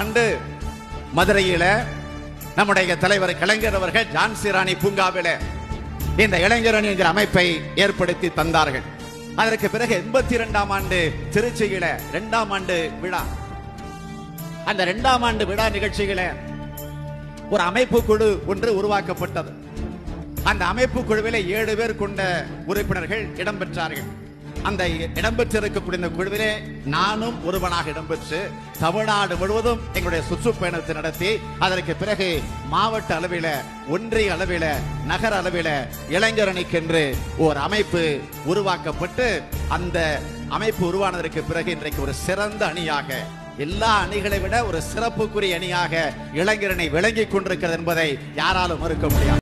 ஆண்டு மதுரையில நம்முடைய தலைவர் கலைஞர் அவர்கள் ஜான்சி ராணி பூங்காவில இந்த இளைஞரணி என்கிற அமைப்பை ஏற்படுத்தி தந்தார்கள். அதற்கு பிறகு 82ஆம் ஆண்டு திருச்சியில 2ஆம் ஆண்டு விழா. அந்த 2ஆம் ஆண்டு விழா நிகழ்ச்சியில ஒரு அமைப்பு குழு ஒன்று உருவாக்கப்பட்டது. அந்த அமைப்பு குழுவில 7 பேர் கொண்ட உறுப்பினர்கள் இடம்பெற்றார்கள். அந்த இடம்பெற்றிருக்கக்கூடிய இந்த குழுவிலே நானும் ஒருவனாக இடம்பெற்று தமிழ்நாடு முழுவதும் எங்களுடைய சுற்றுப்பயணத்தை நடத்தி அதற்கு பிறகு மாவட்ட அளவில, ஒன்றிய அளவில, நகர அளவில இளைஞரணிக்கென்று ஒரு அமைப்பு உருவாக்கப்பட்டு அந்த அமைப்பு உருவானதற்கு பிறகு இன்றைக்கு ஒரு சிறந்த அணியாக, எல்லா அணிகளை விட ஒரு சிறப்புக்குரிய அணியாக இளைஞரணி விளங்கிக் கொண்டிருக்கிறது என்பதை யாராலும் மறுக்க முடியாது.